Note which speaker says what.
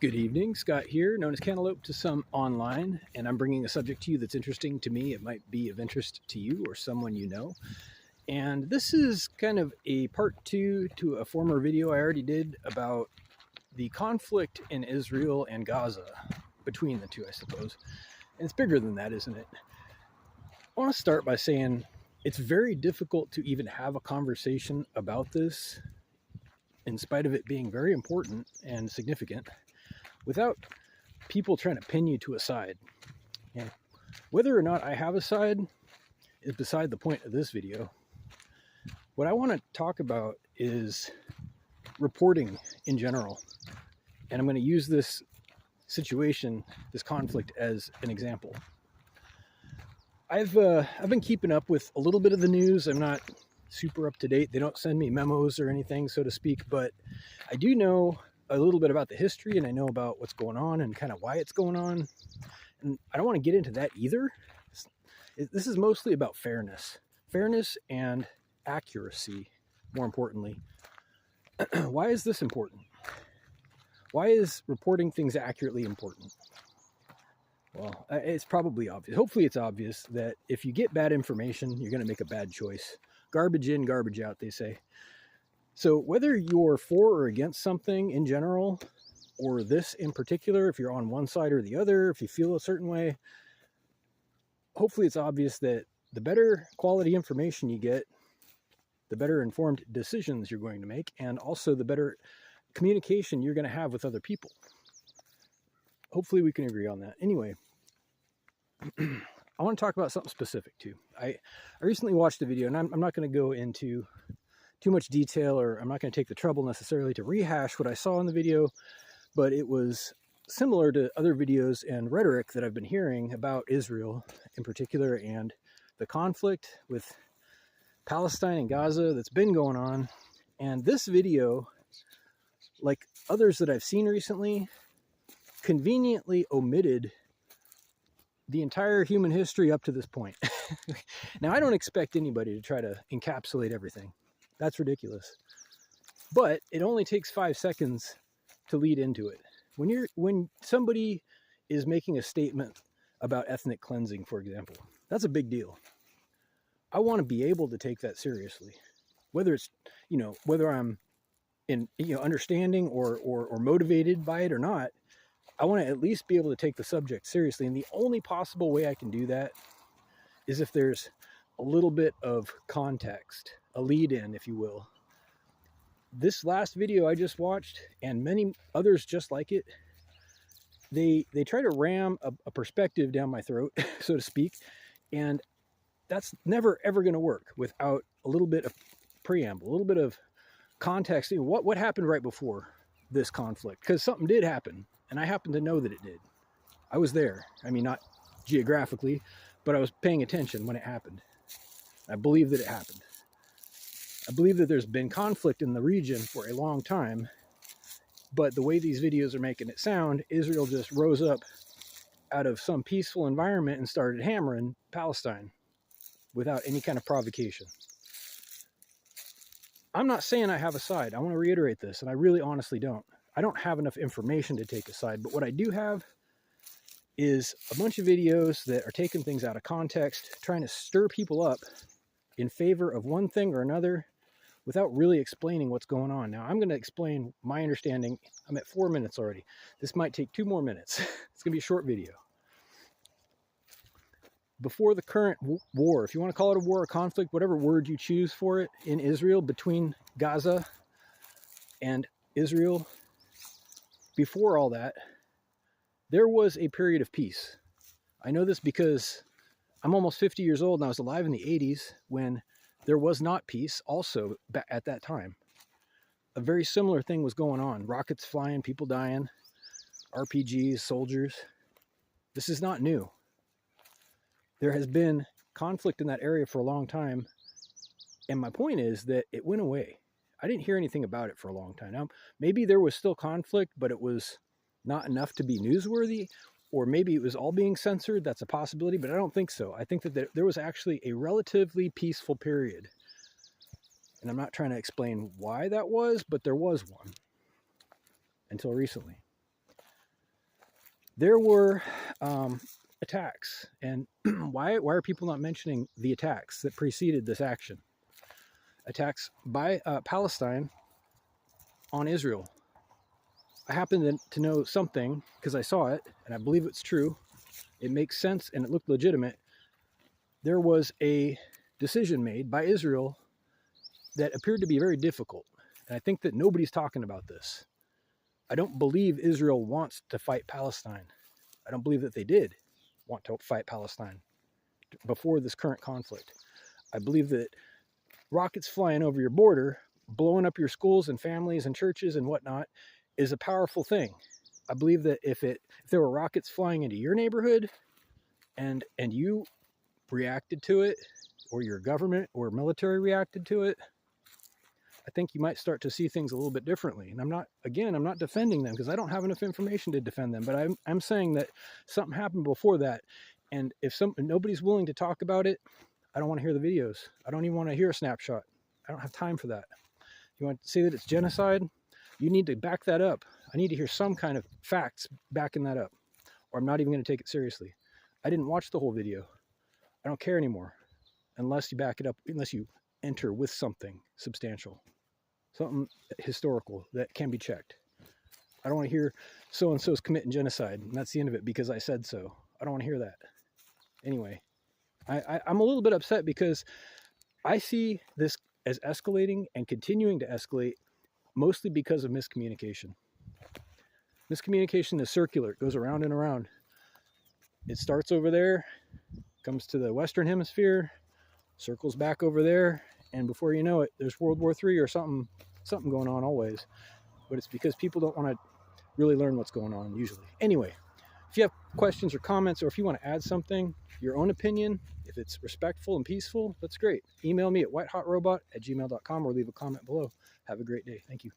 Speaker 1: Good evening, Scott here, known as Cantaloupe to some online, and I'm bringing a subject to you that's interesting to me. It might be of interest to you or someone you know. And this is kind of a part two to a former video I already did about the conflict in Israel and Gaza, between the two, I suppose. And it's bigger than that, isn't it? I want to start by saying it's very difficult to even have a conversation about this, in spite of it being very important and significant, without people trying to pin you to a side. And whether or not I have a side is beside the point of this video. What I want to talk about is reporting in general. And I'm going to use this situation, this conflict, as an example. I've been keeping up with a little bit of the news. I'm not super up to date. They don't send me memos or anything, so to speak, but I do know a little bit about the history, and I know about what's going on and kind of why it's going on. And I don't want to get into that either. This is mostly about fairness and accuracy, more importantly. Why is this important? Why is reporting things accurately important? Well, it's probably obvious. Hopefully it's obvious that if you get bad information, you're going to make a bad choice. Garbage in, garbage out, they say. So whether you're for or against something in general, or this in particular, if you're on one side or the other, if you feel a certain way, hopefully it's obvious that the better quality information you get, the better informed decisions you're going to make, and also the better communication you're going to have with other people. Hopefully we can agree on that. Anyway, I want to talk about something specific too. I recently watched a video, and I'm not going to go into too much detail, or I'm not going to take the trouble necessarily to rehash what I saw in the video, but it was similar to other videos and rhetoric that I've been hearing about Israel in particular and the conflict with Palestine and Gaza that's been going on. And this video, like others that I've seen recently, conveniently omitted the entire human history up to this point. Now, I don't expect anybody to try to encapsulate everything. That's ridiculous. But it only takes 5 seconds to lead into it. When somebody is making a statement about ethnic cleansing, for example, that's a big deal. I want to be able to take that seriously. Whether it's, whether I'm in, understanding or motivated by it or not, I want to at least be able to take the subject seriously. And the only possible way I can do that is if there's a little bit of context, a lead in, if you will. This last video I just watched, and many others just like it, they try to ram a perspective down my throat, so to speak, and that's never ever going to work without a little bit of preamble, a little bit of context. What happened right before this conflict? Because something did happen, and I happen to know that it did. I was there. I mean, not geographically, but I was paying attention when it happened. I believe that it happened. I believe that there's been conflict in the region for a long time, but the way these videos are making it sound, Israel just rose up out of some peaceful environment and started hammering Palestine without any kind of provocation. I'm not saying I have a side. I want to reiterate this, and I really honestly don't. I don't have enough information to take a side, but what I do have is a bunch of videos that are taking things out of context, trying to stir people up in favor of one thing or another without really explaining what's going on. Now, I'm going to explain my understanding. I'm at 4 minutes already. This might take 2 more minutes. It's going to be a short video. Before the current war, if you want to call it a war, a conflict, whatever word you choose for it, in Israel, between Gaza and Israel, before all that, there was a period of peace. I know this because I'm almost 50 years old, and I was alive in the 80s when there was not peace also at that time. A very similar thing was going on. Rockets flying, people dying, RPGs, soldiers. This is not new. There has been conflict in that area for a long time, and my point is that it went away. I didn't hear anything about it for a long time. Now, maybe there was still conflict, but it was not enough to be newsworthy, or maybe it was all being censored. That's a possibility, but I don't think so. I think that there was actually a relatively peaceful period. And I'm not trying to explain why that was, but there was one until recently. there were attacks. And why are people not mentioning the attacks that preceded this action? Attacks by Palestine on Israel. I happen to know something because I saw it, and I believe it's true. It makes sense, and it looked legitimate. There was a decision made by Israel that appeared to be very difficult. And I think that nobody's talking about this. I don't believe Israel wants to fight Palestine. I don't believe that they did want to fight Palestine before this current conflict. I believe that rockets flying over your border, blowing up your schools and families and churches and whatnot, is a powerful thing. I believe that if there were rockets flying into your neighborhood and you reacted to it, or your government or military reacted to it, I think you might start to see things a little bit differently. And I'm not defending them because I don't have enough information to defend them, but I'm saying that something happened before that. And if nobody's willing to talk about it, I don't want to hear the videos. I don't even want to hear a snapshot. I don't have time for that. You want to say that it's genocide? You need to back that up. I need to hear some kind of facts backing that up, or I'm not even going to take it seriously. I didn't watch the whole video. I don't care anymore unless you back it up, unless you enter with something substantial, something historical that can be checked. I don't want to hear so-and-so's committing genocide, and that's the end of it because I said so. I don't want to hear that. Anyway, I'm a little bit upset because I see this as escalating and continuing to escalate, mostly because of miscommunication. Miscommunication is circular. It goes around and around. It starts over there, comes to the Western Hemisphere, circles back over there, and before you know it, there's World War III or something going on always. But it's because people don't want to really learn what's going on usually. Anyway, if you have questions or comments, or if you want to add something, your own opinion, if it's respectful and peaceful, that's great. Email me at whitehotrobot@gmail.com or leave a comment below. Have a great day. Thank you.